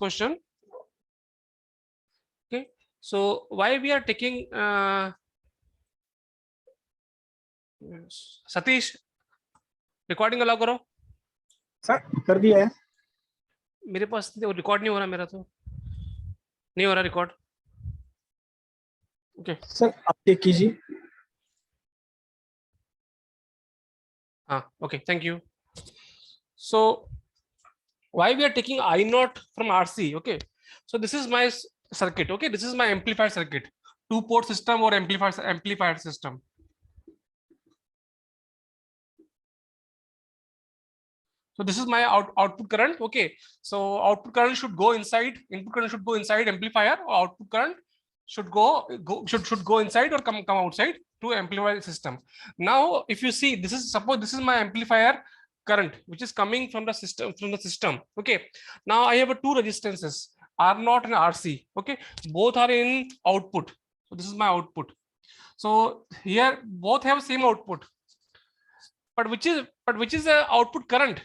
question. Okay, so why we are taking Satish, recording allow करो. Sir कर दिया है. मेरे पास रिकॉर्ड नहीं हो रहा, मेरा तो नहीं हो रहा रिकॉर्ड. ओके सर आप चेक कीजिए. हाँ, okay, thank you. So why we are taking I naught from RC? Okay, so this is my circuit. Okay, this is my amplifier circuit, 2-port system or amplifier system. So this is my output current. Okay, so output current should go inside, input current should go inside amplifier, or output current should go inside or come outside to amplify the system. Now if you see, this is, suppose this is my amplifier current which is coming from the system. Okay, now I have two resistances, R0 and RC. Okay, both are in output, so this is my output. So here both have same output, but which is the output current?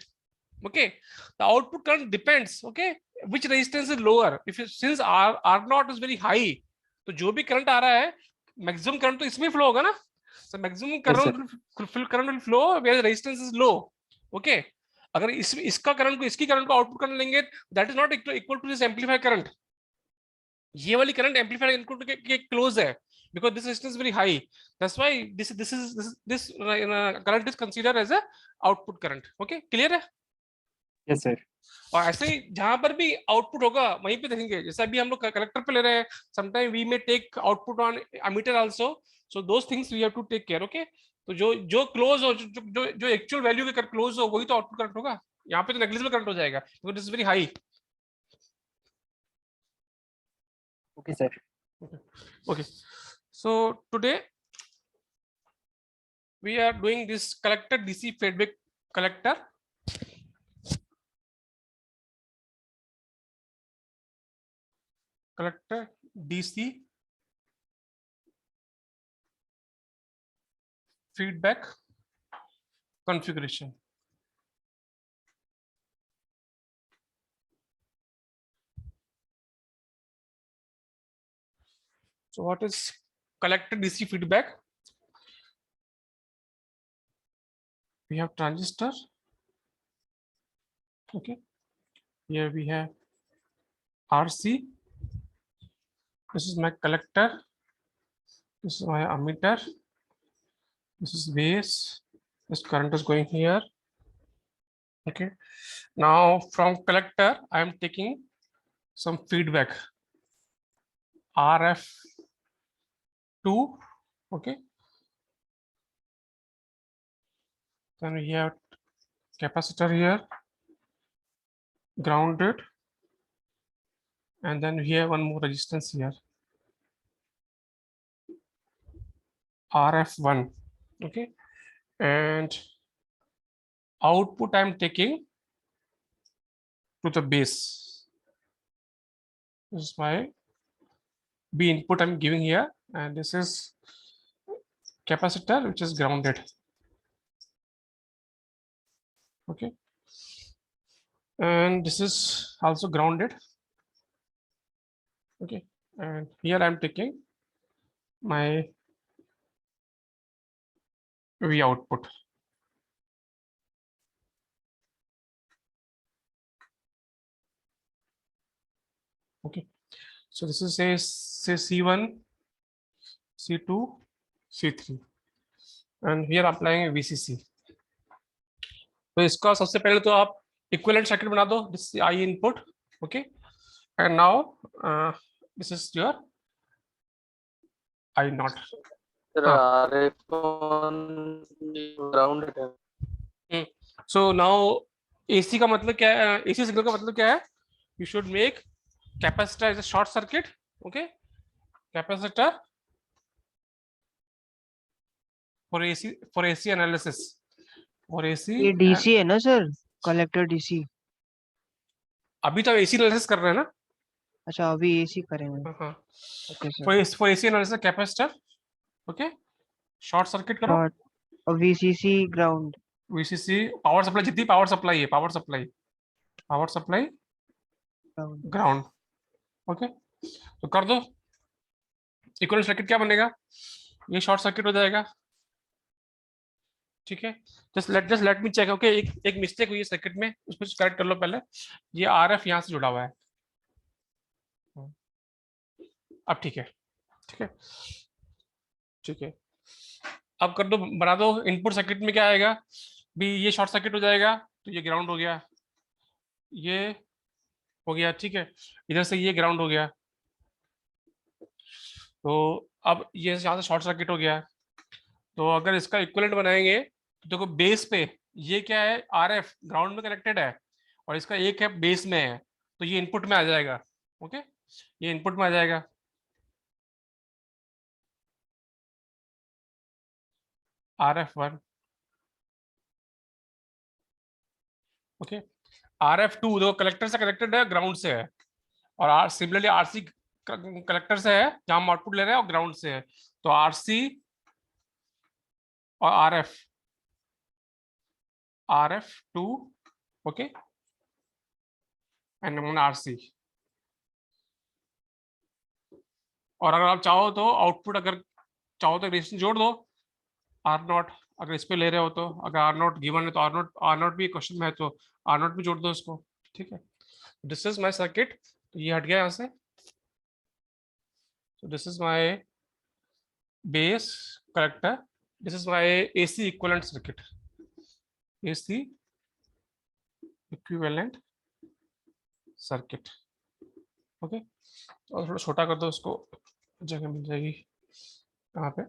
Okay, the output current depends. Okay, which resistance is lower. If you, since R0 is very high, तो जो भी current आ रहा है maximum current तो इसमें flow होगा ना. So maximum current will flow where the resistance is low. Okay, अगर इसका करंट को इसकी करंट को आउटपुट करंट लेंगे, that is not equal to this amplifier current. ये वाली करंट एम्पलीफायर इनपुट के क्लोज है, because this resistance is very high. That's why this current is considered as a output current. Okay, clear है? Yes sir. और ऐसे ही जहां पर भी आउटपुट होगा वहीं पे देखेंगे. जैसे अभी हम लोग कलेक्टर पे ले रहे हैं, sometime we may take output on ammeter also, so those things we have to take care. Okay, तो जो क्लोज हो, जो एक्चुअल वैल्यू के क्लोज हो, वही तो आउटपुट करंट होगा. यहाँ पे तो नेग्लिजिबल करंट हो जाएगा, because this is very high. Okay sir. Okay, so today we are doing this collector DC feedback collector. Collector DC feedback configuration. So what is collector DC feedback? We have transistor. Okay, here we have RC. This is my collector. This is my ammeter. This is base. This current is going here. Okay, now from collector I am taking some feedback, RF2. Okay, then we have capacitor here, grounded, and then we have one more resistance here, RF1. Okay, and output I am taking to the base. This is my B input I'm giving here, and this is capacitor which is grounded. Okay, and this is also grounded. Okay, and here I'm taking my V output. Okay, so this is say C1, C2, C3, and here applying VCC. तो इसका सबसे पहले तो आप equivalent circuit बना दो. This I input. Okay, and now this is your I naught. So now AC का मतलब क्या है? AC सिग्नल का मतलब क्या है? You should make capacitor as a short circuit. Okay, capacitor for AC analysis. For AC ये DC है ना सर, कलेक्टर DC. अभी तो AC एनालिसिस कर रहे हैं ना. अच्छा, अभी AC करेंगे. हाँ, okay sir. for AC analysis capacitor. Okay, short circuit करो. और VCC ground. VCC power supply, जितनी पावर सप्लाई है, पावर सप्लाई ग्राउंड। ओके, तो कर दो। इक्विवेलेंट सर्किट क्या बनेगा, ये शॉर्ट सर्किट हो जाएगा। ठीक है, just let me check. Okay, एक मिस्टेक हुई है सर्किट में, उसको करेक्ट कर लो पहले। ये आरएफ यहाँ से जुड़ा हुआ है, अब ठीक है। ठीक है, ठीक है, अब कर दो, बना दो। इनपुट सर्किट में क्या आएगा भी, ये शॉर्ट सर्किट हो जाएगा, तो ये ग्राउंड हो गया, ये हो गया। ठीक है, इधर से ये ग्राउंड हो गया, तो अब ये यहाँ से शॉर्ट सर्किट हो गया। तो अगर इसका इक्विवेलेंट बनाएंगे तो देखो, बेस पे ये क्या है, आरएफ ग्राउंड में कनेक्टेड है, और इसका एक है बेस में है, तो ये इनपुट में आ जाएगा। ओके, ये इनपुट में आ जाएगा। RF1, okay. RF2 देखो कलेक्टर से कनेक्टेड है, ग्राउंड से है, और सिमिलरली RC कलेक्टर से है जहां हम आउटपुट ले रहे हैं, और ग्राउंड से है, तो RC और RF2, ओके, एंड RC। और अगर आप चाहो तो आउटपुट, अगर चाहो तो रेजिस्टेंस जोड़ दो, R0, अगर इस पे ले रहे हो तो। अगर R0 गिवन है तो R0 भी क्वेश्चन में है, तो R0 भी जोड़ दो इसको। ठीक है, दिस इज माय सर्किट, तो ये हट गया यहाँ से। So this is my base collector. This is my AC equivalent circuit. AC equivalent circuit. Okay, और थोड़ा छोटा कर दो उसको, जगह मिल जाएगी यहाँ पे।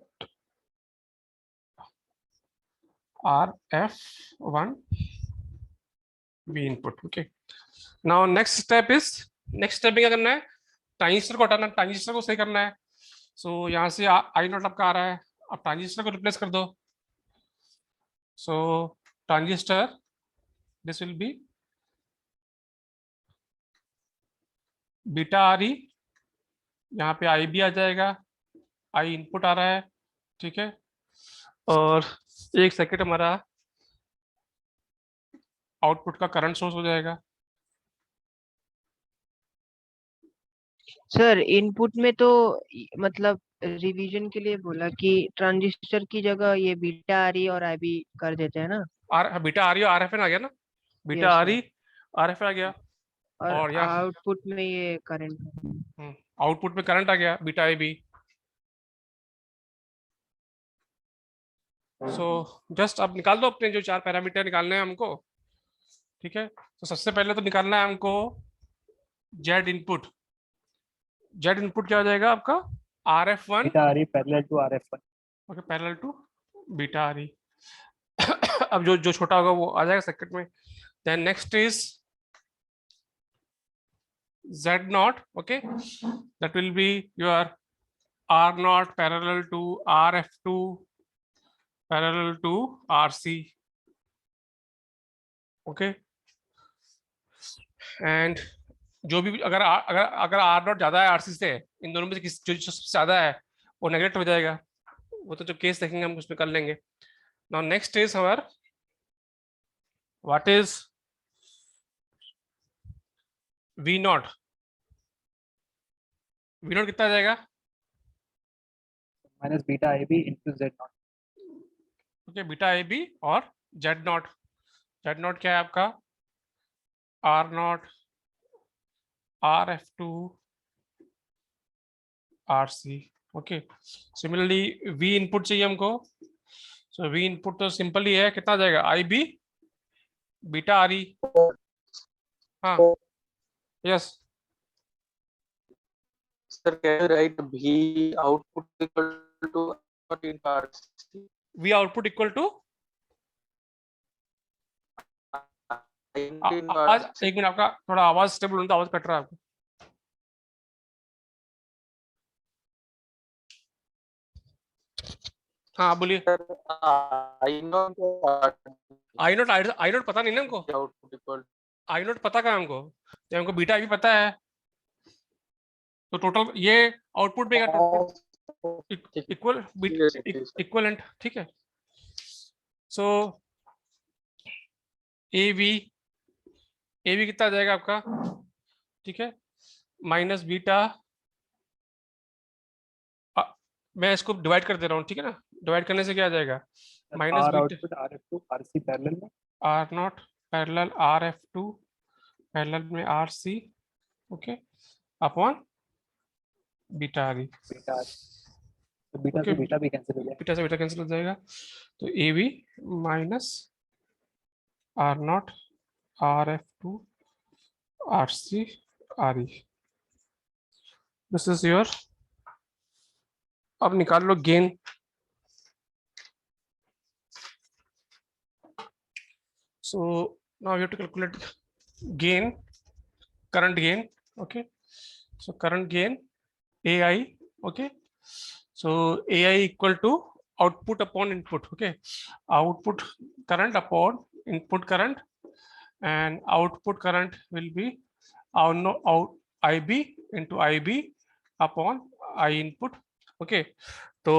RF1 B input. Okay, now next step में क्या करना है, ट्रांजिस्टर को हटाना, ट्रांजिस्टर को सही करना है। सो यहाँ से आई नॉट आपका आ रहा है, अब ट्रांजिस्टर को रिप्लेस कर दो। So transistor, this will be beta RE, यहाँ पे IB आ जाएगा, I इनपुट आ रहा है। ठीक है, और एक सर्किट हमारा आउटपुट का करंट सोर्स हो जाएगा। सर इनपुट में तो मतलब रिवीजन के लिए बोला कि ट्रांजिस्टर की जगह ये बीटा आरई और आईबी कर देते हैं ना। बीटा RE और RFN आ गया ना, beta yes RE sir, RF आ गया, और और यहाँ आउटपुट में ये करंट। आउटपुट में करंट आ गया, बीटा IB। सो जस्ट अब निकाल दो अपने जो 4 पैरामीटर निकालने हैं हमको। ठीक है, तो सबसे पहले तो निकालना है हमको जेड इनपुट। जेड इनपुट क्या हो जाएगा आपका, RF1, beta RE parallel to RF1। Okay, parallel to beta RE। अब जो छोटा होगा वो आ जाएगा सर्किट में। Then next is Z0, okay, that will be your R0 parallel to RF2 parallel to RC, okay, and जो भी अगर R0 ज्यादा है RC से, इन दोनों में से किस जो सबसे ज्यादा है वो नेगलेक्ट हो जाएगा, वो तो जो केस देखेंगे हम उसमें कर लेंगे। नाउ नेक्स्ट इज हमार व्हाट इज V0। V0 कितना आ जाएगा, minus beta IB into Z0। Okay, beta IB और Z0। Z0 क्या है आपका, R0 RF2 RC, okay. Similarly V input चाहिए हमको, सो V इनपुट तो सिंपल ही है, कितना आ जाएगा, IB बीटा RE। हाँ, yes Sir, can you write V output equal to what in RC? V output equal to, आज एक मिनट, आपका थोड़ा आवाज स्टेबल होने, आवाज कट रहा है आपको। हाँ बोलिए। आई नोट पता नहीं ना हमको, output equal आई नोट पता कहाँ हमको, तो हमको बीटा भी पता है, तो टोटल ये आउटपुट में इक्वल इक्वलेंट। ठीक है, सो AV कितना आ जाएगा आपका, ठीक है, माइनस बीटा, मैं इसको डिवाइड कर दे रहा हूँ, ठीक है ना, डिवाइड करने से क्या आ जाएगा, minus R beta output R F two R C parallel में R naught parallel R F two parallel में R C, okay, upon beta R, beta R, तो बीटा ओके, से बीटा भी कैंसिल हो जाएगा। बीटा से बीटा कैंसिल हो जाएगा, तो A B minus R naught R F two R C R E, this is your, अब निकाल लो gain, so now you have to calculate gain, current gain, okay, so current gain ai, okay, so ai equal to output upon input, okay, output current upon input current, and output current will be out ib into ib upon I input, okay, तो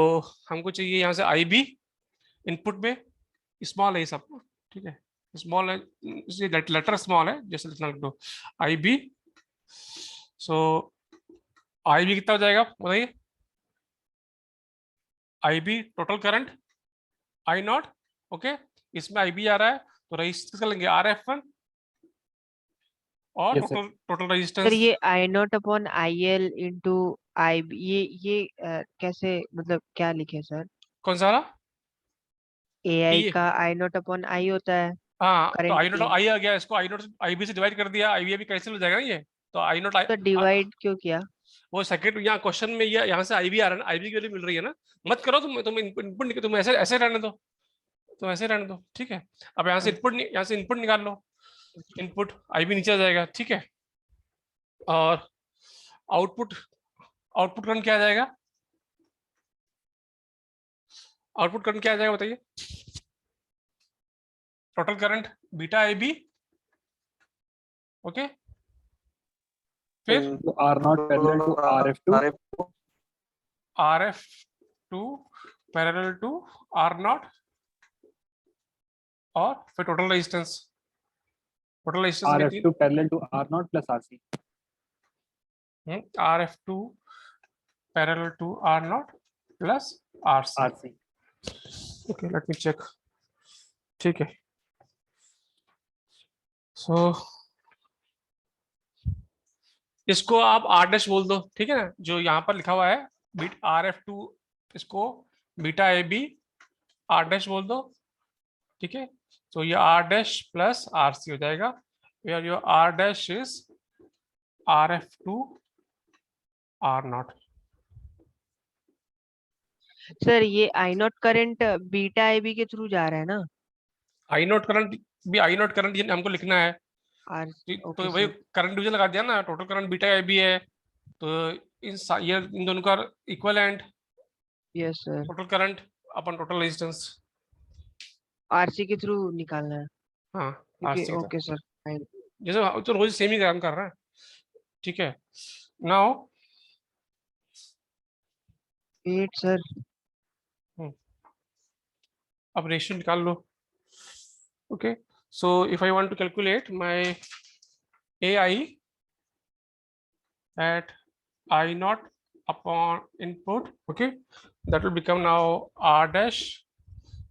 हमको चाहिए यहाँ से ib input में small है ये सब, ठीक है, स्मॉल है, लेटर स्मॉल है, जैसे लिखना लिख दो आई बी, सो आई बी कितना हो जाएगा बताइए, I B total current I naught, okay, इसमें आई बी आ रहा है तो रजिस्टेंस कर लेंगे आर एफ वन, और Yes, sir. Total total sir resistance ये I naught upon I L into I, ये कैसे, मतलब क्या लिखे सर? कौन सा वाला, ए आई ये, का आई नॉट अपॉन आई होता है हाँ, तो करंट आई नॉट गेन, आई आ गया, इसको आई नॉट आई बी से डिवाइड कर दिया, आई बी अभी कैंसिल हो जाएगा ना ये, तो आई नॉट तो डिवाइड क्यों किया? वो सेकंड यहाँ क्वेश्चन में ये यहाँ से आईबी आ रहा है ना, आईबी की वैल्यू मिल रही है ना, मत करो तुम इनपुट तुम ऐसे ऐसे रहने दो, तो ऐसे रहने दो, ठीक है, अब यहाँ से इनपुट, यहाँ से इनपुट निकाल लो, इनपुट आईबी नीचे आ जाएगा, ठीक है, और आउटपुट, आउटपुट करंट क्या आ जाएगा, आउटपुट करंट क्या आ जाएगा बताइए, total current beta IB, okay, फिर तो R naught parallel to R F two R F two parallel to R naught, और फिर total resistance, total R resistance F two parallel to R naught plus R C, R F two parallel to R naught plus R C, R C. Okay, let me check, ठीक है, सो इसको आप are dash बोल दो, ठीक है ना, जो यहाँ पर लिखा हुआ है बीट आर एफ टू, इसको beta A B R dash बोल दो, ठीक है, तो ये R dash plus R C हो जाएगा, where your R dash is R F two R naught, sir ये I naught current beta I B के थ्रू जा रहा है ना? आई नॉट करंट भी, आई नॉट करंट ये हमको लिखना है, आर, तो ओके वही सर, करंट डिवीजन लगा दिया ना, total current beta A B है, तो ये इन दोनों का equivalent, yes sir, total current upon total resistance, RC के थ्रू निकालना है, हाँ okay RC, okay sir, fine. जैसे तो रोज सेम ही काम कर रहा है, ठीक है, नाउ वेट सर, अब रेशियो निकाल लो, okay, so if I want to calculate my AI at I naught upon input, okay, that will become now R dash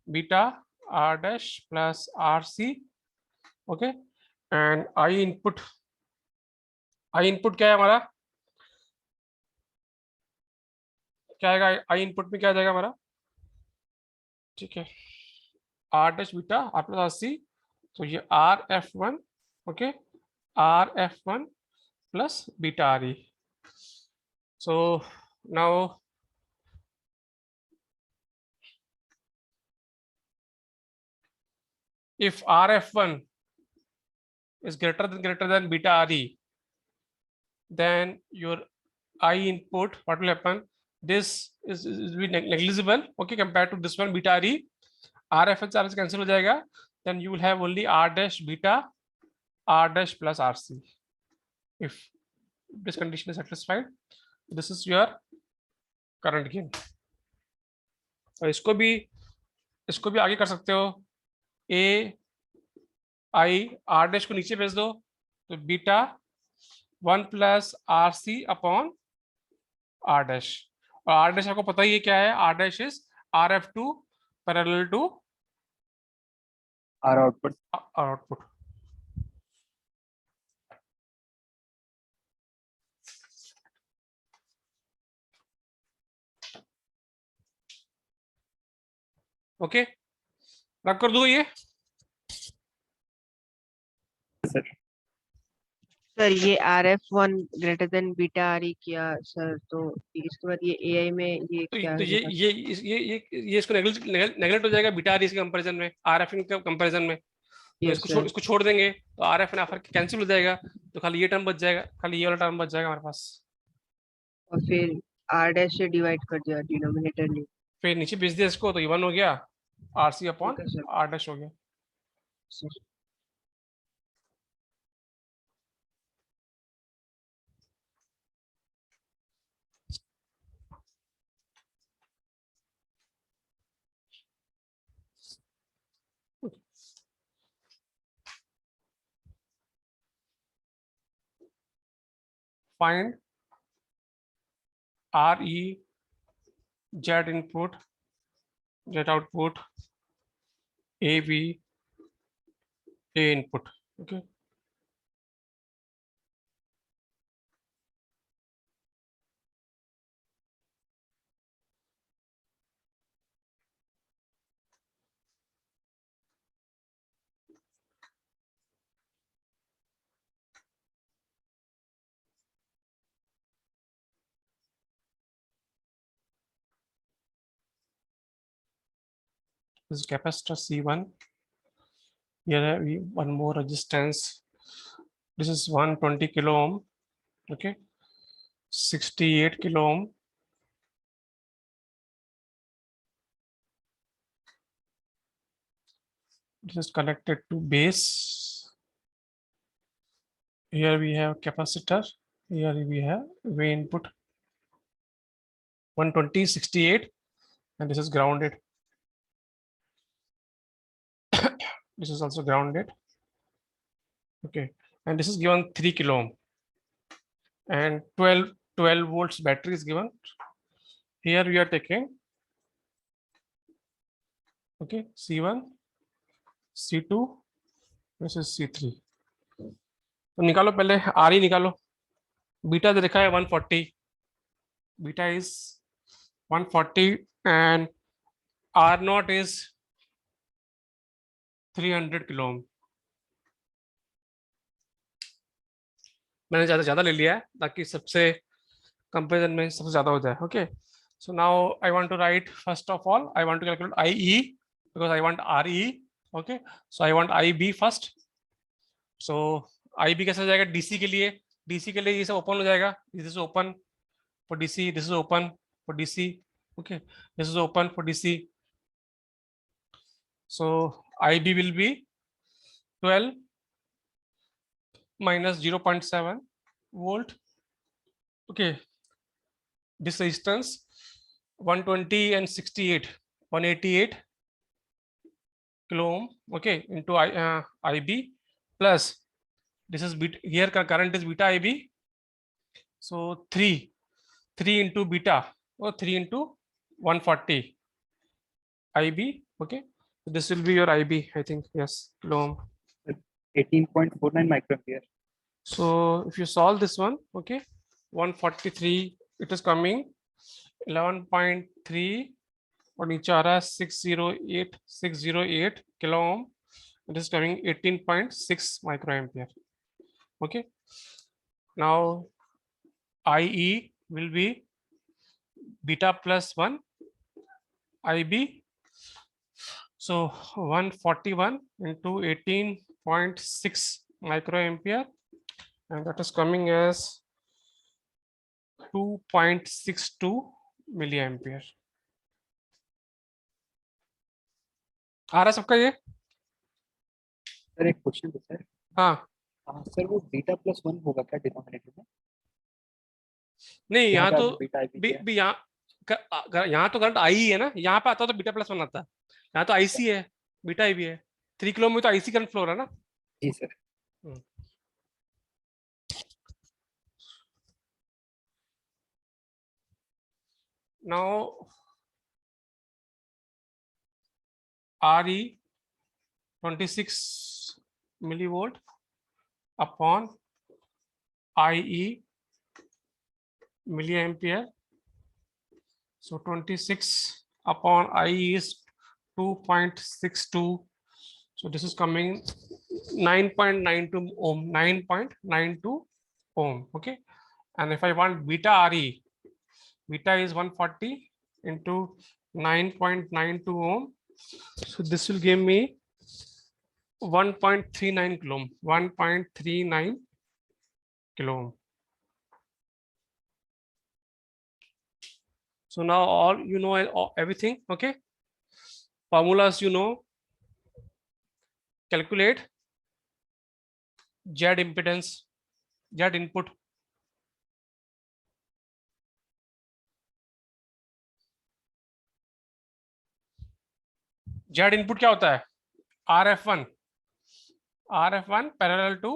beta R dash plus RC, okay, and I input क्या है हमारा, क्या आएगा I input में, क्या आ जाएगा हमारा, ठीक है, R dash beta R plus RC, तो ये RF1, okay, RF1 plus beta RE, so now if RF1 is greater than beta RE, then your I input, what will happen? This is will be negligible, okay, compared to this one beta RE. RF and RS cancel हो जाएगा, then you will have only R dash beta R dash plus RC. If this condition is satisfied, this is your current gain. और इसको भी आगे कर सकते हो, A I R dash को नीचे भेज दो, तो beta 1 plus R C upon R dash, और आर डैश आपको पता ही है क्या है, R dash is R F two parallel to R output. R output. Okay, रख कर दो ये। Sir, सर ये RF1 greater than beta RE किया सर, तो इसके बाद ये AI में ये तो क्या तो हो जाएगा? ये इसको नेगलेक्ट हो जाएगा बीटा आर इसके कंपैरिजन में, आर एफ के कंपैरिजन में। तो यस सर। इसको छोड़ देंगे तो R F and R cancel हो जाएगा, तो खाली ये टर्म बच जाएगा, खाली ये वाला टर्म बच जाएगा हमारे पास। और फिर R डैश से डिवाइड कर दिया डिनोमिनेटर में। फिर नीचे भेज दिया इसको, तो ये 1 हो गया, आर सी अपॉन ठीक है सर। आर डैश हो गया। Sir find R E Z input Z output A B A input. Okay, this is capacitor C1. Here we one more resistance. This is 120 kilo ohm. Okay, 68 kilo ohm. This is connected to base. Here we have capacitor. Here we have V input 120 68, and this is grounded. This is also grounded. Okay, and this is given 3 kilo ohm and 12 volts battery is given. Here we are taking, okay, C1, C2, this is C3. तो निकालो पहले R E निकालो। Beta दे रखा है 140, beta is 140 and R naught is 300 kilo ohm. मैंने ज्यादा ले लिया है ताकि सबसे कंपेरिजन में सबसे ज्यादा हो जाए। Okay, so now I want to write, first of all I want to calculate IE because I want RE. Okay, so I want IB first. So IB कैसे हो जाएगा DC के लिए? DC के लिए ये सब ओपन हो जाएगा, this is open for DC, this is open for DC. Okay, this is open for DC. So IB will be 12 minus 0.7 volt. Okay, this resistance 120 and 68, 188 kilo ohm. Okay, into IB plus this is beta, here current is beta IB, so 3 into beta or 3 into 140 IB. Okay, so this will be your IB, I think. Yes, kilo ohm. 18.49 microampere. So if you solve this one, okay, 143, it is coming 11.3 और नीचे आ रहा है 608 kilo ohm, it is coming 18.6 microampere. Okay, now IE will be beta plus 1 IB, so 141 into 18.6 microampere, and that is coming as 2.62 milliampere. आ रहा है सबका ये? Sir एक question है सर। हाँ, सर वो बीटा प्लस 1 होगा क्या डिनोमिनेटर में? नहीं यहाँ तो बीटा यहाँ तो करंट आई है ना, यहाँ पे आता तो बीटा प्लस 1 आता, यहाँ तो आईसी है, बीटा आई भी है। 3 किलो में तो आईसी करंट फ्लो हो रहा है ना। जी sir. now RE 26 millivolt upon IE milliampere. So 26 upon IE is 2.62. So this is coming 9.92 ohm, 9.92 ohm. Okay. And if I want beta RE, beta is 140 into 9.92 ohm. So this will give me 1.39 kilo ohm, 1.39 kilo ohm. So now all you know everything. Okay. Formulas you know. Calculate Z impedance, Z input. Z input क्या होता है? RF1, RF1 parallel to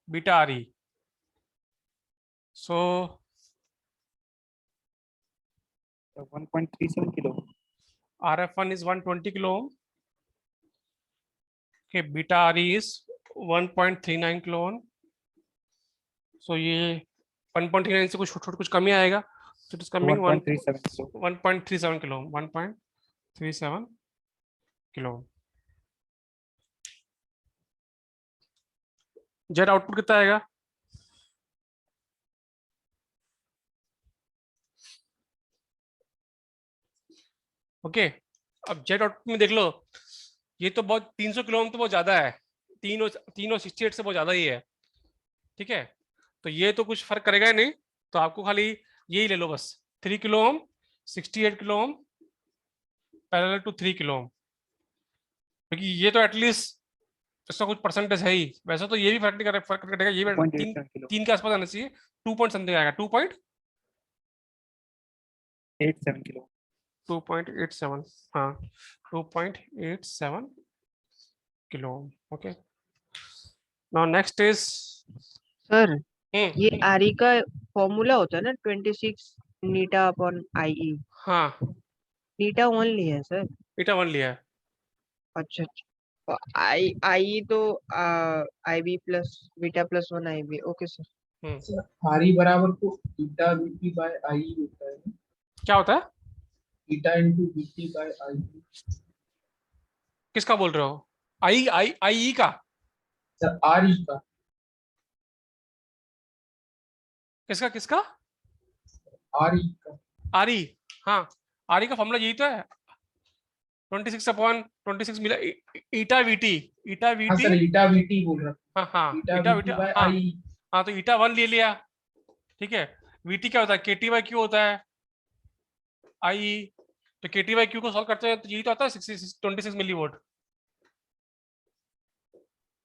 beta RE. So 1.37 kilo. RF1 is 120 kilo ohm. Okay, beta RE is 1.39 kilo ohm. So ये 1.39 से कुछ कम ही आएगा. So it is coming 1.37 kilo. 1.37 kilo ohm, 1.37 kilo ohm. Z output कितना आएगा? Okay, अब jet output में देख लो, ये तो बहुत 300 किलो ओम तो बहुत ज्यादा है, 3 और 68 से बहुत ज्यादा ही है. ठीक है, तो ये तो कुछ फर्क करेगा ही नहीं, तो आपको खाली यही ले लो बस, 3 kilo ohm, 68 kilo ohm parallel to 3 kilo ohm, क्योंकि ये तो एटलीस्ट इसका कुछ परसेंटेज है ही. वैसे तो ये भी फर्क नहीं करेगा, फर्क करेगा, ये 2.87 kilo. 3 के आसपास आना चाहिए, 2 पॉइंट समथिंग आएगा, 87 kilo. 2.87, हाँ 2.87 kilo. Okay, now next is sir ये आरी का फॉर्मूला होता है ना 26 नीटा अपॉन IE. हाँ नीटा ओनली है सर. बीटा 1 लिया है. अच्छा अच्छा. IE तो IB plus beta plus 1 IB. Okay sir. आरी बराबर तो बीटा बीटी बाय आई होता है. क्या होता है? बीटा इंटू बीटी बाय आई. किसका बोल रहे हो? आई का? सर आरी का. किसका किसका? आरी का. आरी, हाँ आरी का फॉर्मूला यही तो है, 26 अपॉन 26 मिला ईटा वीटी. ईटा हाँ वीटी, सर ईटा बीटी बोल रहा. हाँ हाँ ईटा ईटा बीटी वीटी, बाय हाँ आई. हाँ, तो ईटा 1 ले लिया. ठीक है, वीटी क्या होता है? केटी बाई क्यू होता है, आई. तो केटी बाई क्यू को सॉल्व करते हैं तो यही तो आता है 26 millivolt.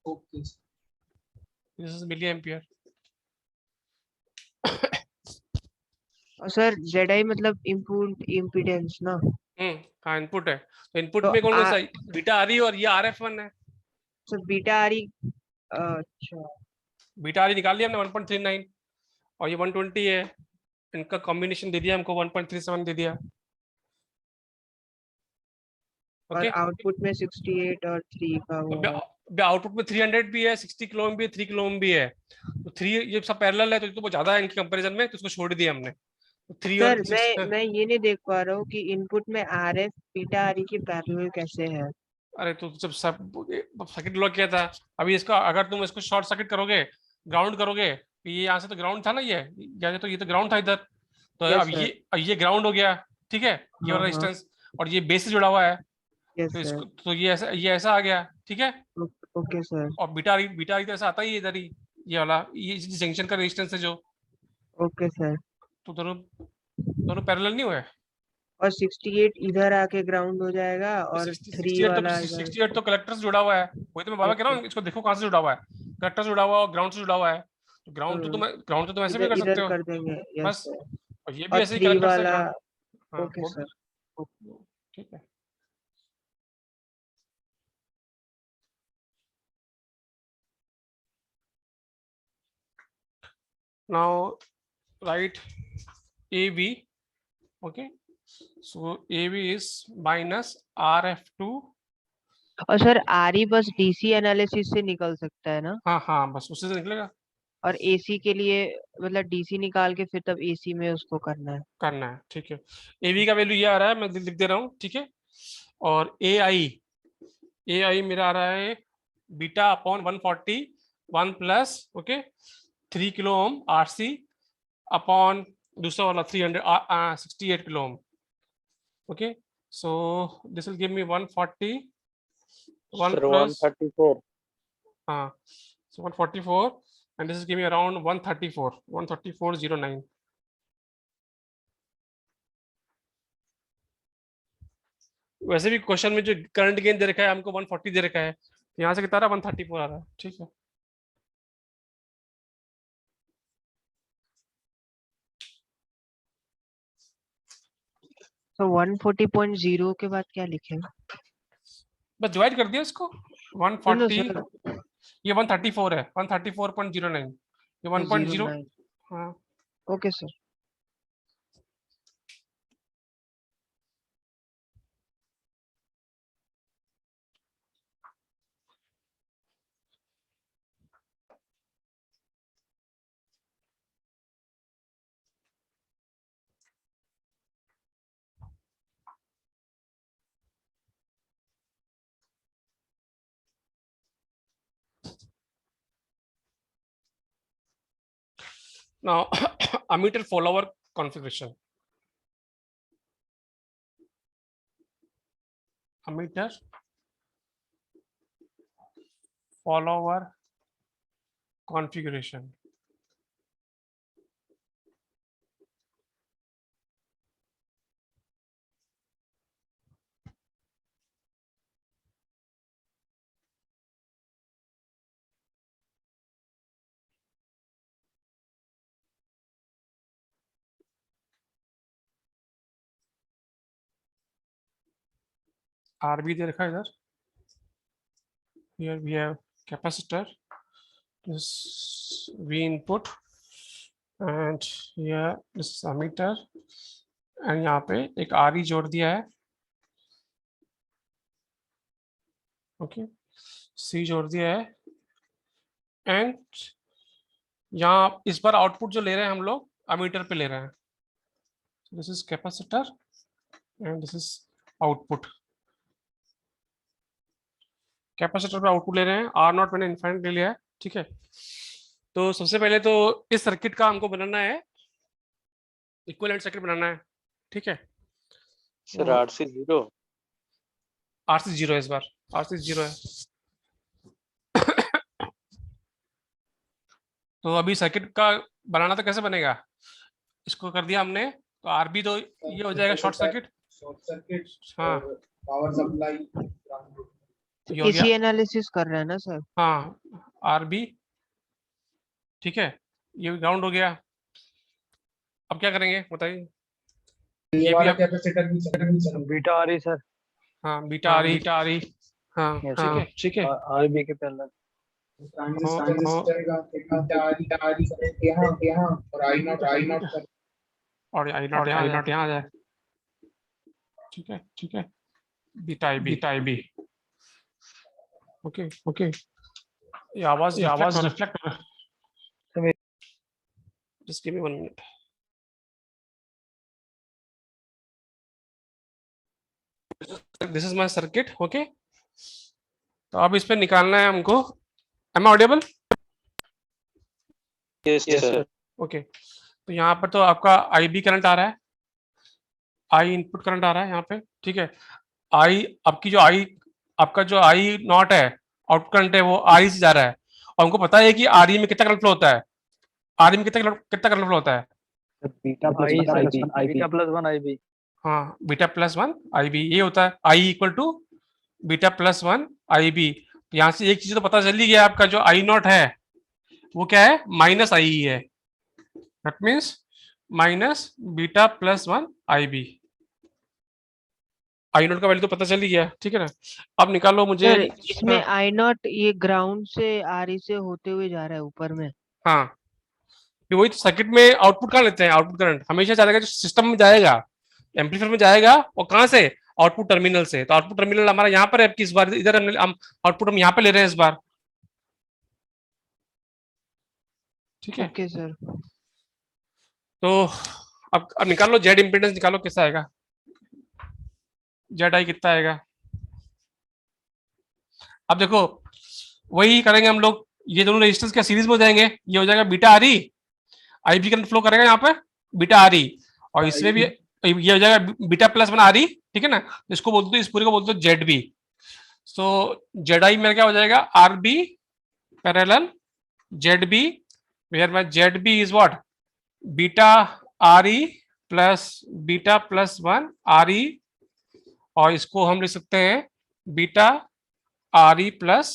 Okay. This is milli ampere. Sir ZI मतलब इनपुट इम्पीडेंस ना. हाँ इनपुट है, तो इनपुट तो में कौन सा? बीटा आरी और ये RF1 है. सर बीटा आरी. अच्छा बीटा आरी निकाल लिया हमने 1.39 और ये 120 है, इनका कॉम्बिनेशन दे दिया हमको, 1.37 दे दिया. और आउटपुट में 68 और 3 का वो है. आउटपुट में 300 भी है, 60 किलो ओम भी है, 3 किलो ओम भी है. तो 3 ये सब पैरेलल है, तो ये तो बहुत ज्यादा है इनके कंपैरिजन में, तो इसको छोड़ दिया हमने. तो 3 सर और 6. मैं ये नहीं देख पा रहा हूँ कि इनपुट में RF बीटा आरी के पैरेलल कैसे है. अरे तो जब सब सर्किट लॉक किया था, अभी इसका अगर तुम इसको शॉर्ट सर्किट करोगे, ग्राउंड करोगे, तो ये यहाँ से तो ग्राउंड था ना, ये तो ग्राउंड था इधर, तो Yes, अब sir. ये ग्राउंड हो गया. ठीक है, ये वाला हाँ, हाँ. रेजिस्टेंस, और ये बेस से जुड़ा हुआ है, यस तो सर. इसको तो ये ऐसा आ गया. ठीक है, ओके सर. और बीटा तो ऐसा आता ही है इधर ही, ये वाला, ये जंक्शन का रेजिस्टेंस है जो, ओके सर. तो दोनों पैरेलल नहीं हुए. और 68 इधर आके ग्राउंड हो जाएगा और 3 वाला इधर. 68 तो कलेक्टर से जुड़ा हुआ है, वही तो मैं बाबा कह रहा हूँ, इसको देखो कहाँ से जुड़ा हुआ है. कलेक्टर से जुड़ा हुआ है और ग्राउंड से जुड़ा हुआ है, तो ग्राउंड तो तुम ऐसे भी कर सकते इधर हो कर देंगे. यस बस, सर. और ये भी और ऐसे ही 3 कलेक्टर से वाला. ग्राउंड. हाँ ओके सर. ठीक है. Now write AB, okay, So AB is minus RF2. और सर आरई बस डीसी एनालिसिस से निकल सकता है ना? हाँ हाँ, बस उससे से निकलेगा। और एसी के लिए मतलब डीसी निकाल के फिर तब एसी में उसको करना है। करना है, ठीक है। AB का वैल्यू ये आ रहा है, मैं लिख दे रहा हूँ, ठीक है। और AI मेरा आ रहा है beta upon 140 1 plus, okay, 3 kilo ओम RC अपॉन दूसरा वाला 368 kilo ohm, okay. So this will give me 140 1 Sir, plus 134. so 144 and this is giving me around 134.09। वैसे भी क्वेश्चन में जो करंट गेन दे रखा है हमको 140 दे रखा है, यहाँ से कितना आ रहा है 134 आ रहा है, ठीक है। तो 140.0 के बाद क्या लिखेगा? बस डिवाइड कर दिया इसको नो 140, सर, ये 134 है, 134.09, ये 1.0। 09। हाँ okay sir. now ammeter follower configuration, ammeter follower configuration। RB दे रखा है इधर, here we have capacitor, this V input and here this is ammeter and यहाँ पे एक RE जोड़ दिया है, ओके, C जोड़ दिया है एंड यहाँ इस बार आउटपुट जो ले रहे हैं हम लोग अमीटर पे ले रहे हैं, this is capacitor and this is output. Capacitor पे आउटपुट ले रहे हैं, R0 मैंने इनफाइनाइट ले लिया है, ठीक है। तो सबसे पहले तो इस सर्किट का हमको बनाना है, इक्विवेलेंट सर्किट बनाना है, ठीक है। Sir, RC 0. RC 0 है इस बार, RC 0 है। तो अभी सर्किट का बनाना तो कैसे बनेगा, इसको कर दिया हमने, तो RB तो ये हो जाएगा शॉर्ट सर्किट, हाँ पावर सप्लाई ये हो एसी गया, एनालिसिस कर रहे हैं ना सर? हाँ RB, ठीक है, ये ग्राउंड हो गया। अब क्या करेंगे बताइए, ये भी वाला आप- कैपेसिटर भी चल बीटा आ रही सर, हाँ बीटा आ रही, हाँ Yes, ठीक है, ठीक है। आरबी के पहले ट्रांजिस्टर का तारी यहाँ और आई नॉट और I नॉट यहाँ आ जाए, ठीक है, ठीक है। Beta I B, okay okay. ये आवाज रिफ्लेक्ट हो रहा है, just give me 1 minute. This is my circuit, okay. तो अब इस पे निकालना है हमको, am audible, Yes, sir. Okay. तो यहाँ पर तो आपका IB करंट आ रहा है, I इनपुट करंट आ रहा है यहाँ पे, ठीक है। I आपकी जो I आपका जो I नॉट है आउटपुट करंट है वो RE से जा रहा है, और हमको पता है कि RE में कितना करंट फ्लो होता है, RE में कितना करंट फ्लो होता है, बीटा प्लस वन आईबी, हाँ बीटा प्लस 1 IB ये होता है, I equal to beta plus 1 IB। तो यहाँ से एक चीज तो पता चल ही गया, आपका जो I नॉट है वो क्या है, माइनस IE है, that means minus beta plus 1 IB। I not का वैल्यू तो पता चल ही गया, ठीक है ना। अब निकालो मुझे, सर इसमें आई नॉट ये ग्राउंड से आरई से होते हुए जा रहा है ऊपर में। हाँ वही तो सर्किट में आउटपुट कहाँ लेते हैं, आउटपुट करंट हमेशा जाएगा जो सिस्टम में जाएगा, एम्पलीफायर में जाएगा और कहां से, आउटपुट टर्मिनल से। तो आउटपुट टर्मिनल हमारा यहाँ पर है इस बार, इधर हम आउटपुट हम यहाँ पे ले रहे हैं इस बार, ठीक है। Okay sir. तो अब निकालो जेड इम्पीडेंस, निकालो कैसा आएगा, जेड आई कितना आएगा। अब देखो वही करेंगे हम लोग, ये दोनों रेजिस्टेंस क्या सीरीज में हो जाएंगे, ये हो जाएगा बीटा आर ई, आई भी करंट फ्लो करेगा यहाँ पे बीटा आर ई, और इसमें भी ये हो जाएगा बीटा प्लस वन आर ई, ठीक है ना। इसको बोलते हो, इस पूरे को बोलते हो Z B. So Z I मेरा क्या हो जाएगा, R B parallel Z B, where my Z B is what, beta R E plus beta plus one R E, और इसको हम लिख सकते हैं beta R E plus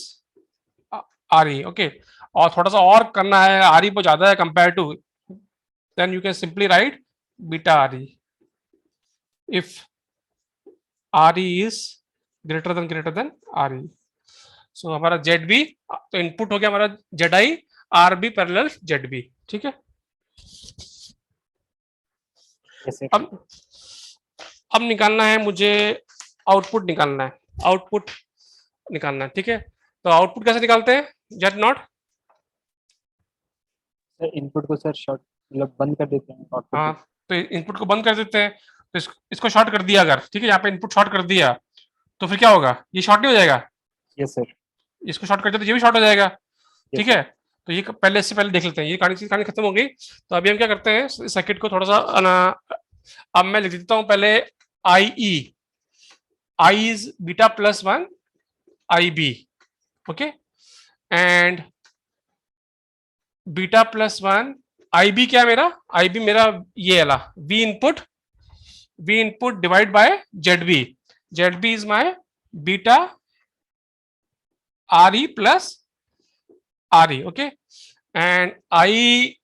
R E, okay. और थोड़ा सा और करना है, आर ई बहुत ज्यादा है compare to, then you can simply write beta R E if R E is greater than R E. So हमारा जेड बी, तो इनपुट हो गया हमारा Z I R B parallel Z B, ठीक है। अब निकालना है मुझे, आउटपुट निकालना है, आउटपुट निकालना है, ठीक है। तो आउटपुट कैसे निकालते हैं, जेड नॉट, सर इनपुट को सर शॉर्ट मतलब बंद कर देते हैं आउटपुट हाँ, तो इनपुट को बंद कर देते हैं। तो इसको शॉर्ट कर दिया अगर, ठीक है, यहाँ पे इनपुट शॉर्ट कर दिया, तो फिर क्या होगा, ये शॉर्ट नहीं हो जाएगा, यस सर, इसको शॉर्ट कर दिया तो ये भी शॉर्ट हो जाएगा, ठीक sir. है। तो ये पहले, इससे पहले देख लेते हैं, ये कहानी खत्म हो गई। तो अभी हम क्या करते हैं, सर्किट को थोड़ा सा अब मैं लिख देता हूँ पहले I E, I is beta plus one I B, okay, and beta plus one I B क्या है मेरा, आई बी मेरा ये वाला V input divide by Z B is my beta R E plus R E, okay, and I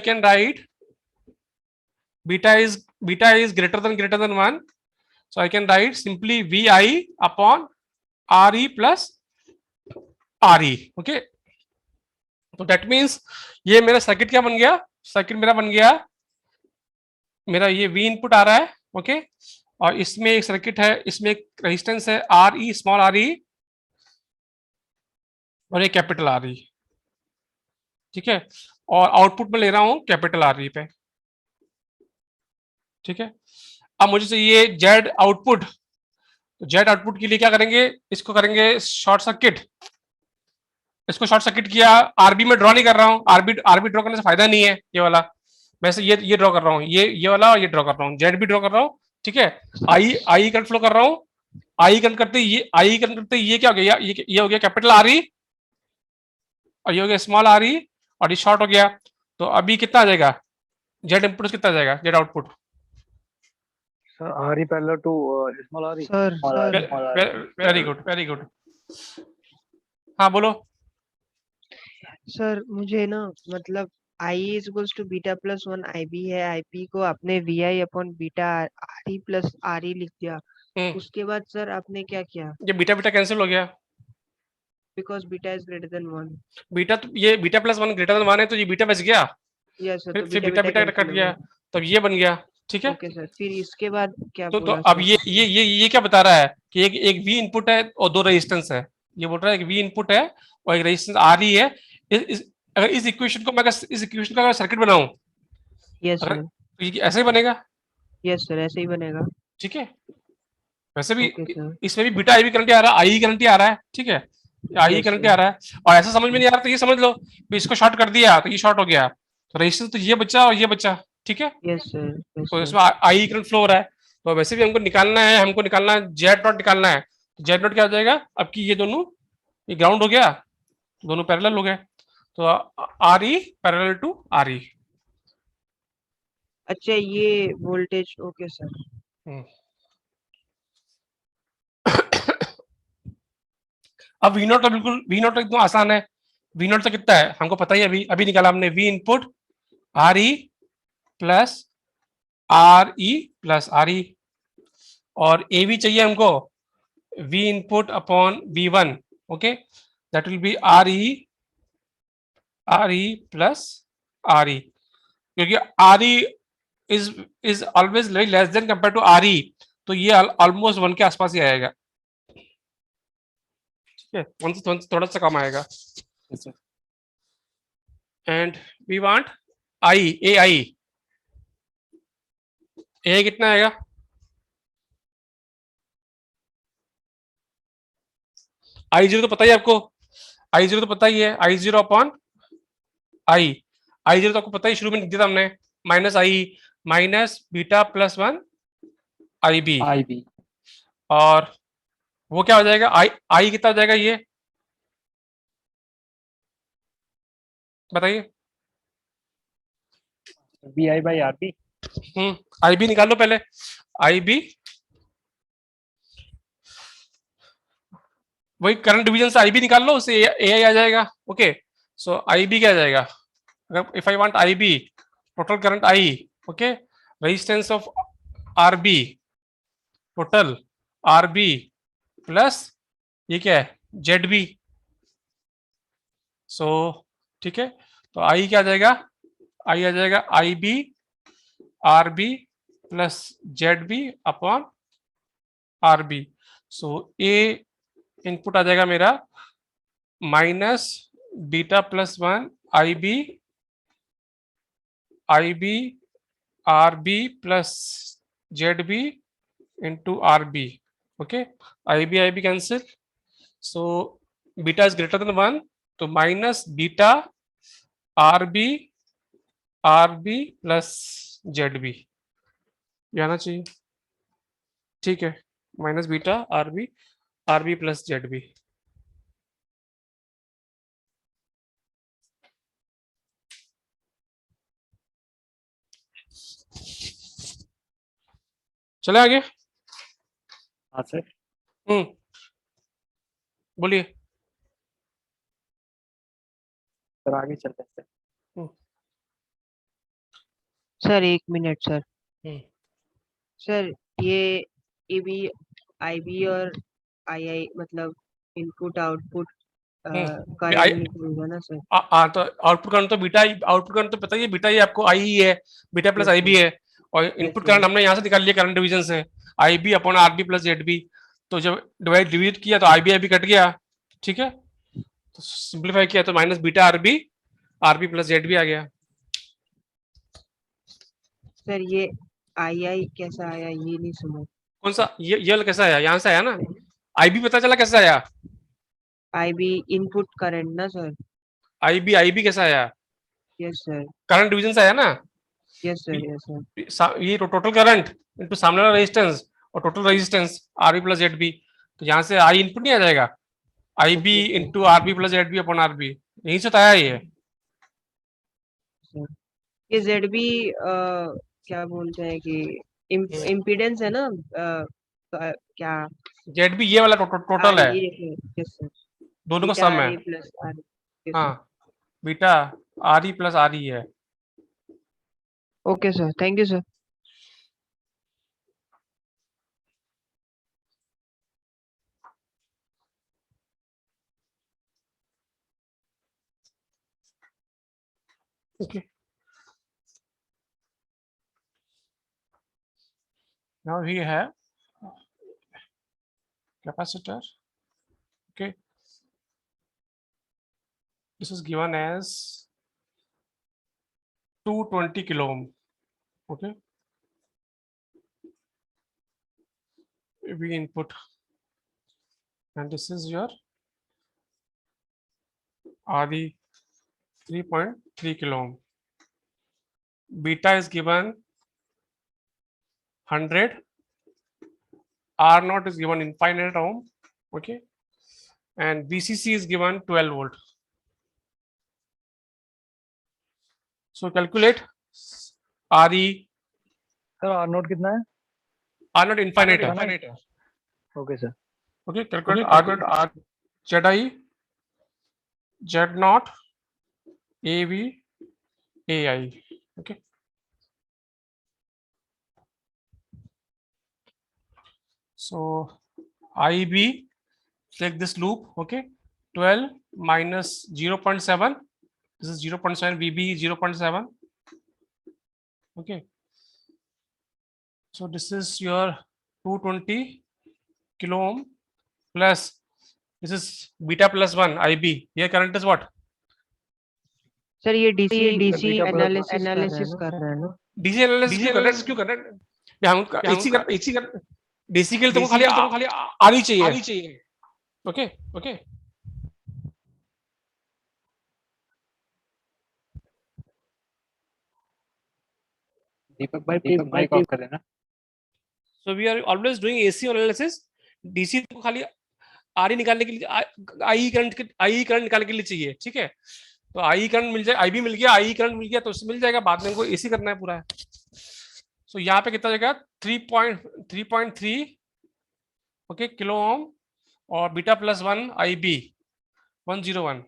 can write beta is greater than 1, so I can write simply vi upon re plus re, okay. तो that means ये मेरा circuit क्या बन गया, circuit मेरा बन गया, मेरा ये v इनपुट आ रहा है, ओके, और इसमें एक सर्किट है, इसमें एक रेजिस्टेंस है R E, small R E, और एक कैपिटल आर ई, ठीक है, और आउटपुट में ले रहा हूं कैपिटल आर ई पे, ठीक है। अब मुझे चाहिए जेड आउटपुट, तो जेड आउटपुट के लिए क्या करेंगे, इसको करेंगे शॉर्ट सर्किट, इसको शॉर्ट सर्किट किया, आरबी में ड्रॉ नहीं कर रहा हूँ, आरबी ड्रॉ करने से फायदा नहीं है, ये वाला वैसे ये ड्रॉ कर रहा हूँ, ये वाला, और ये ड्रॉ कर रहा हूँ, जेड भी ड्रॉ कर रहा हूँ, ठीक है। आई करंट फ्लो कर रहा हूँ, आई करंट करते ये क्या हो गया, ये हो गया कैपिटल आर ई, और ये हो गया स्मॉल आर ई, और ये शॉर्ट हो गया। तो अभी कितना आ जाएगा, जेड इनपुट कितना आ जाएगा, Z output, sir R E parallel to small R E, sir very good, हाँ बोलो। सर मुझे ना मतलब I is equals to beta plus one I B है, आई पी को आपने V I upon beta R E plus R E लिख दिया, उसके बाद सर आपने क्या किया, ये बीटा कैंसिल हो गया, because beta is greater then one, beta तो ये beta plus one greater than one है, तो ये बीटा बच गया, यस सर, फिर बीटा कट गया, तब ये बन गया, ठीक है। ओके सर, फिर इसके बाद क्या तो बोला अब ये क्या बता रहा है कि एक वी इनपुट है और दो रेजिस्टेंस है, ये बोल रहा है कि वी इनपुट है और एक रेजिस्टेंस आ रही है। अगर इस इक्वेशन को मैं इस इक्वेशन का सर्किट बनाऊं, यस सर, तो ये ऐसे ही बनेगा, यस सर, ऐसे ही बनेगा, ठीक है। वैसे भी ओके सर, इसमें भी बीटा आई भी करंट आ रहा है, आई करंट आ रहा है, ठीक है, आई Yes, करंट sir. आ रहा है, और ऐसा समझ में नहीं आ रहा तो ये समझ लो भी इसको शॉर्ट कर दिया तो ये शॉर्ट हो गया, तो रेजिस्टेंस तो ये बचा और ये बचा, ठीक है। यस सर, यस तो सर, इसमें आई करंट फ्लो हो रहा है, तो वैसे भी हमको निकालना है जेड नॉट निकालना है, तो जेड नॉट क्या हो जाएगा, अब की ये दोनों ये ग्राउंड हो गया, दोनों पैरेलल हो गए, तो R E parallel to R E, अच्छा ये वोल्टेज, ओके सर, अब वी नॉट तो बिल्कुल, वी नॉट एकदम आसान है, वी नॉट तो कितना है हमको पता ही, अभी निकाला हमने, V input R E plus R E, और ए वी चाहिए हमको V input upon V one, okay, that will be R E plus R E, क्योंकि is always very less than compare to R E, तो ये almost 1 के आसपास ही आएगा, ठीक है, 1 से थोड़ा सा कम आएगा। एंड वी वांट आई, ए आई, ए कितना आएगा? आई जीरो तो पता ही है आपको, आई जीरो तो पता ही है, I zero upon I, I zero तो आपको पता ही, शुरू में लिख दिया था हमने, minus I minus beta plus 1 I B, और वो क्या हो जाएगा, आई आई कितना हो जाएगा ये बताइए? B I by R B. I B निकाल लो पहले, आई बी वही करंट डिवीजन से आई बी निकाल लो, उससे ए आई आ जाएगा। ओके, सो आई बी क्या आ जाएगा, अगर if I want I B, total current I, okay, resistance of R B, total R B plus ये क्या है जेड बी, सो ठीक है, तो आई क्या आ जाएगा, आई आ जाएगा I B R B plus Z B upon R B, so A input आ जाएगा मेरा minus beta plus 1 I B R B plus Z B into R B, okay, I B cancel, so beta is greater than 1, तो minus beta R B plus Z B ये आना चाहिए, ठीक है, minus beta R B plus Z B. चले आगे। हाँ sir. बोलिए सर आगे चलते हैं sir. Sir 1 minute sir. Hmm. Sir ये बी आई बी और आई मतलब इनपुट आउटपुट करंट निकलेगा ना सर? तो आउटपुट करंट तो बीटा, आउटपुट करंट तो पता ही है, बीटा ही आपको आई ही है, बीटा प्लस आई बी है, और इनपुट करंट हमने यहाँ से निकाल लिया करंट डिवीजन से, I B upon R B plus Z B, तो जब डिवाइड किया तो आई बी कट गया, ठीक है, तो सिंप्लीफाई किया तो minus beta R B plus Z B आ गया। सर ये आई कैसा आया ये नहीं समझ। कौन सा ये वाला कैसा आया, यहाँ से आया ना, आई बी पता चला कैसा आया, आई बी इनपुट करंट ना सर? आई बी कैसा आया, यस सर। करंट डिवीजन से आया ना, यस सर। ये टोटल करंट इनटू सामने वाला रेजिस्टेंस और total resistance R B plus Z B, तो यहाँ से आई इनपुट नहीं आ जाएगा, I B into R B plus Z B upon R B, यहीं से तो आया ये। ये जेड बी क्या बोलते हैं कि इम्पीडेंस है ना, क्या जेड बी ये वाला टोटल है, यस सर, दोनों का सम है, प्लस आर। हाँ, beta R E plus R E है। Okay sir, thank you sir. Okay. Now we have capacitor. Okay. This is given as 220 kilo ohm. Okay. We input, and this is your RE 3.3 kilo ohm. Beta is given 100, R naught is given infinite ohm, okay, and VCC is given 12 volt. So calculate RE. Sir R naught कितना है? R naught infinite है. Okay sir. Okay, calculate R ZI, Z naught, AV, AI. Okay. So IB, take this loop, okay, 12 minus 0.7, this is 0.7, VB 0.7, okay, So this is your 220 kilo ohm plus this is beta plus 1 IB. Here current is what? Sir ये DC beta plus analysis कर रहे हैं ना? DC analysis क्यों कर रहे हैं? हम AC कर DC के लिए तुमको खाली आरी चाहिए. ओके. दीपक भाई प्लीज माइक ऑफ कर देना. So we are always doing AC analysis. DC को खाली RE निकालने के लिए IE करंट निकालने के लिए चाहिए. ठीक है, तो IE करंट मिल जाए, IB मिल गया, IE करंट मिल गया तो उससे मिल जाएगा. बाद में हमको AC करना है पूरा है. सो यहाँ पे कितना जाएगा? 3.3 ओके किलो ओम और बीटा प्लस 1 IB 101.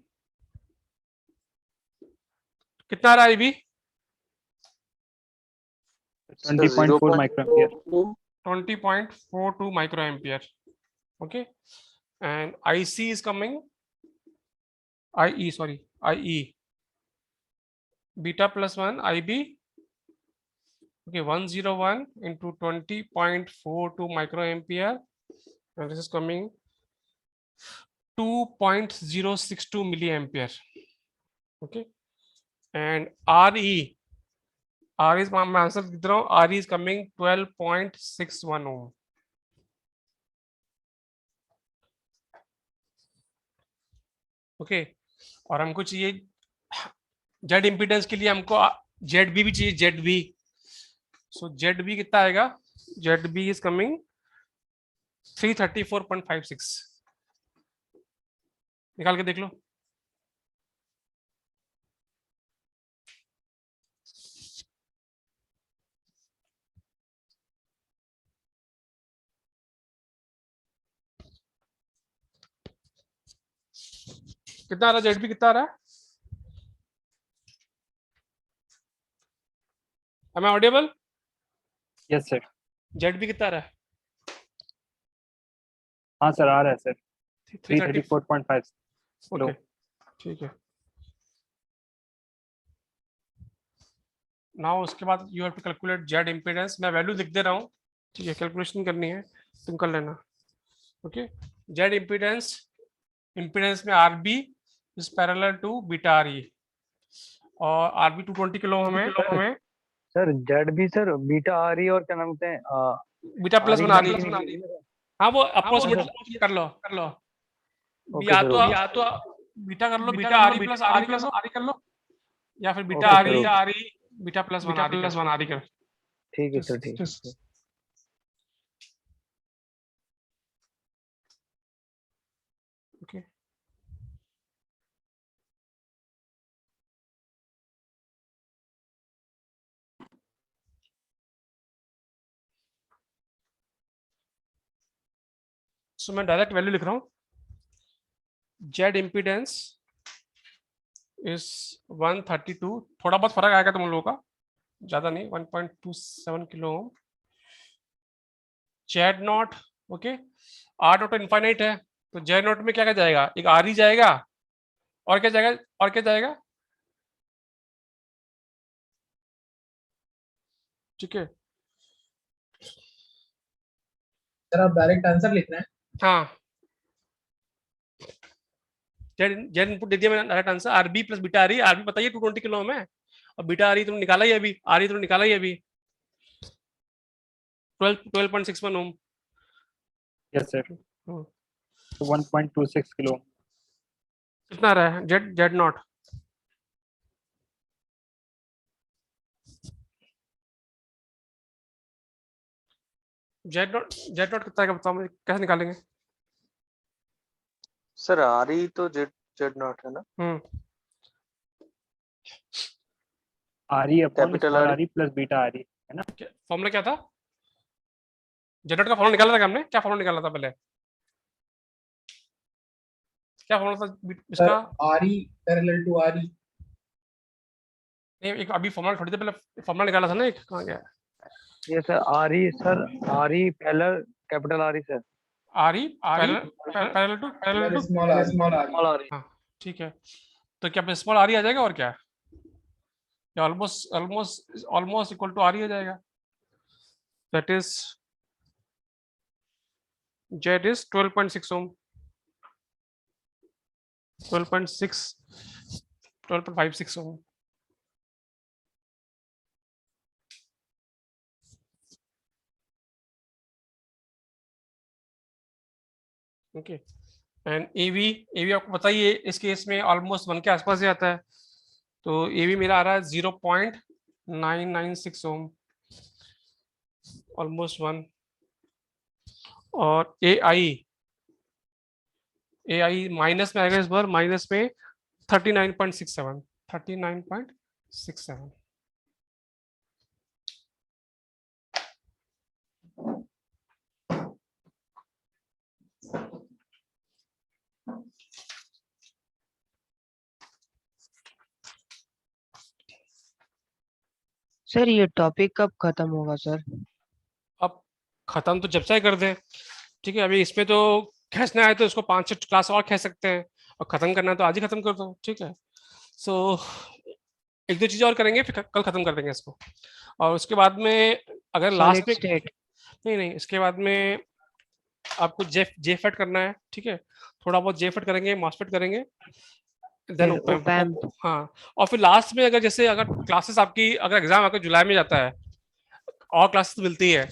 कितना आ रहा है IB? 20.4 microampere. 20.42 microampere. Okay, and IC is coming. IE beta plus 1 IB. Okay, 101 into 20.42 microampere, and this is coming 2.062 milliampere. Okay, and RE is my answer. RE is coming 12.61 ohm. Okay, और हमको चाहिए Z impedance के लिए हमको ZB भी चाहिए. ZB, सो ZB कितना आएगा? ZB is coming 334.56. निकाल के देख लो. कितना आ रहा है? ZB कितना आ रहा है? Am I audible? Yes sir. ZB कितना आ रहा है? हाँ सर आ रहा है सर. 334. 334.5. ओके, ठीक है. नाउ उसके बाद you have to calculate Z impedance. मैं वैल्यू लिख दे रहा हूँ. ठीक है, कैलकुलेशन करनी है, तुम कर लेना. ओके, जेड इम्पीडेंस में RB is parallel to beta RE और RB 220 किलो हमें sir ZB sir beta RE और क्या नाम होते हैं बीटा प्लस RE 1 की RE. नहीं- हाँ, वो अप्रोक्सीमेट कर लो. Okay, या sir, तो बीटा कर लो, बीटा RE प्लस RE कर लो, या फिर beta Okay, sir, RE beta plus 1 RE कर. ठीक है सर, ठीक है. ओके, सो मैं डायरेक्ट वैल्यू लिख रहा हूँ. Z impedance is 132. थोड़ा बहुत फर्क आएगा तुम लोगों का, ज्यादा नहीं. 1.27 kilo ohm. Z naught, okay, R naught infinite है तो जेड नॉट में क्या जाएगा? एक RE जाएगा और क्या जाएगा? ठीक है, सर आप डायरेक्ट आंसर लिख रहे हैं? हाँ, जेड इनपुट दे दिया मैंने, direct answer. RB plus beta RE. RB बताइए 220 किलो ओम है और बीटा RE तुमने निकाला ही अभी. RE तुमने निकाला ही अभी 12.61 ओम. Yes sir. 1.26 किलो. कितना आ रहा है जेड नॉट? जेड नॉट कितना है बताओ मुझे, कैसे निकालेंगे? सर RE तो जेड नॉट है ना. RE upon Capital RE plus beta RE है ना. फॉर्मूला क्या था? जेड नॉट का फॉर्मूला निकाला था हमने. क्या फॉर्मूला निकाला था पहले? क्या फॉर्मूला था इसका? RE parallel to RE. नहीं, एक अभी फॉर्मूला थोड़ी देर पहले फॉर्मूला निकाला था ना, एक कहाँ गया? ये sir RE parallel capital RE sir. Parallel to small RE. RE. ठीक है, तो क्या स्मॉल RE आ जाएगा और क्या? ऑलमोस्ट इक्वल टू RE हो जाएगा. that is Z is 12.6 ohm, 12.56 ohm. Okay, and एवी आपको बताइए इस केस में ऑलमोस्ट 1 के आसपास ही आता है, तो एवी मेरा आ रहा है 0.996 ओम, ऑलमोस्ट 1। और ए आई माइनस में आएगा इस बार, माइनस में 39.67। सर ये टॉपिक कब खत्म होगा सर? अब खत्म तो जब चाहे कर दे, ठीक है। अभी इसमें तो खींचना है तो इसको 5-6 क्लास और खींच सकते हैं, और खत्म करना है तो आज ही खत्म कर दो, ठीक है। सो 1-2 चीजें और करेंगे, फिर कल खत्म कर देंगे इसको। और उसके बाद में अगर लास्ट सॉलिड में स्टेट। नहीं, इसके बाद में आपको जेफेट करना है, ठीक है। थोड़ा बहुत जेफेट करेंगे, मॉसफेट करेंगे, देन ओपैम्प। हाँ। और फिर लास्ट में अगर क्लासेस आपकी, अगर एग्जाम आपका जुलाई में जाता है और क्लासेस मिलती है,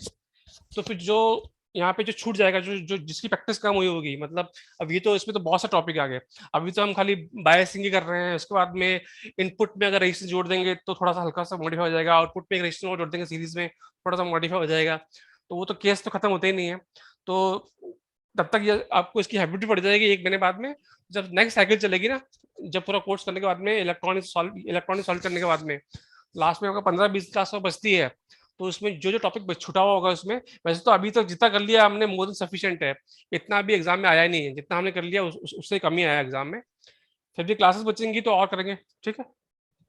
तो फिर जो यहाँ पे जो छूट जाएगा, जो जिसकी प्रैक्टिस कम हुई होगी, मतलब अब ये तो इसमें तो बहुत सा टॉपिक आ गए। अभी तो हम खाली बायसिंग ही कर रहे हैं। उसके बाद में इनपुट में अगर रजिस्टर जोड़ देंगे तो थोड़ा सा हल्का सा मॉडिफाई हो जाएगा, आउटपुट में एक रजिस्टर और जोड़ देंगे सीरीज में, थोड़ा सा मॉडिफाई हो जाएगा। तो वो तो केस तो खत्म होते ही नहीं है। तो तब तक ये आपको इसकी हैबिट पड़ जाएगी 1 महीने बाद में। जब नेक्स्ट साइकिल चलेगी ना, जब पूरा कोर्स करने के बाद में, इलेक्ट्रॉनिक सॉल्व करने के बाद में, लास्ट में आपका 15-20 क्लास बचती है, तो उसमें जो टॉपिक छूटा हुआ होगा उसमें, वैसे तो अभी तक जितना कर लिया हमने मोर देन सफिशिएंट है। इतना अभी एग्जाम में आया नहीं है, जितना हमने कर लिया उससे कम ही आया एग्जाम में। फिर भी क्लासेस बचेंगी तो और करेंगे, ठीक है।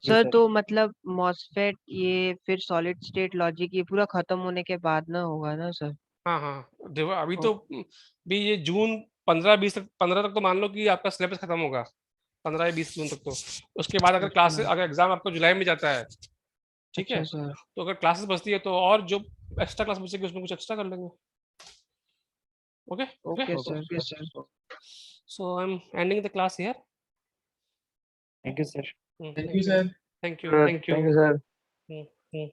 सर तो मतलब मॉसफेट ये फिर सॉलिड स्टेट लॉजिक ये पूरा खत्म होने के बाद ना होगा ना सर? हाँ, देखो अभी ओ, तो भी ये जून 15 तक तो मान लो कि आपका सिलेबस खत्म होगा, 15 या 20 जून तक तो। उसके बाद अगर अच्छा अगर एग्जाम आपको जुलाई में जाता है, ठीक है, अच्छा सर। तो अगर क्लासेस बचती है तो और जो एक्स्ट्रा क्लास बचेगी उसमें कुछ एक्स्ट्रा कर लेंगे। Okay okay okay sir. So I am ending the class here. Thank you sir. Thank you, sir. Thank you Thank you, sir. Thank you.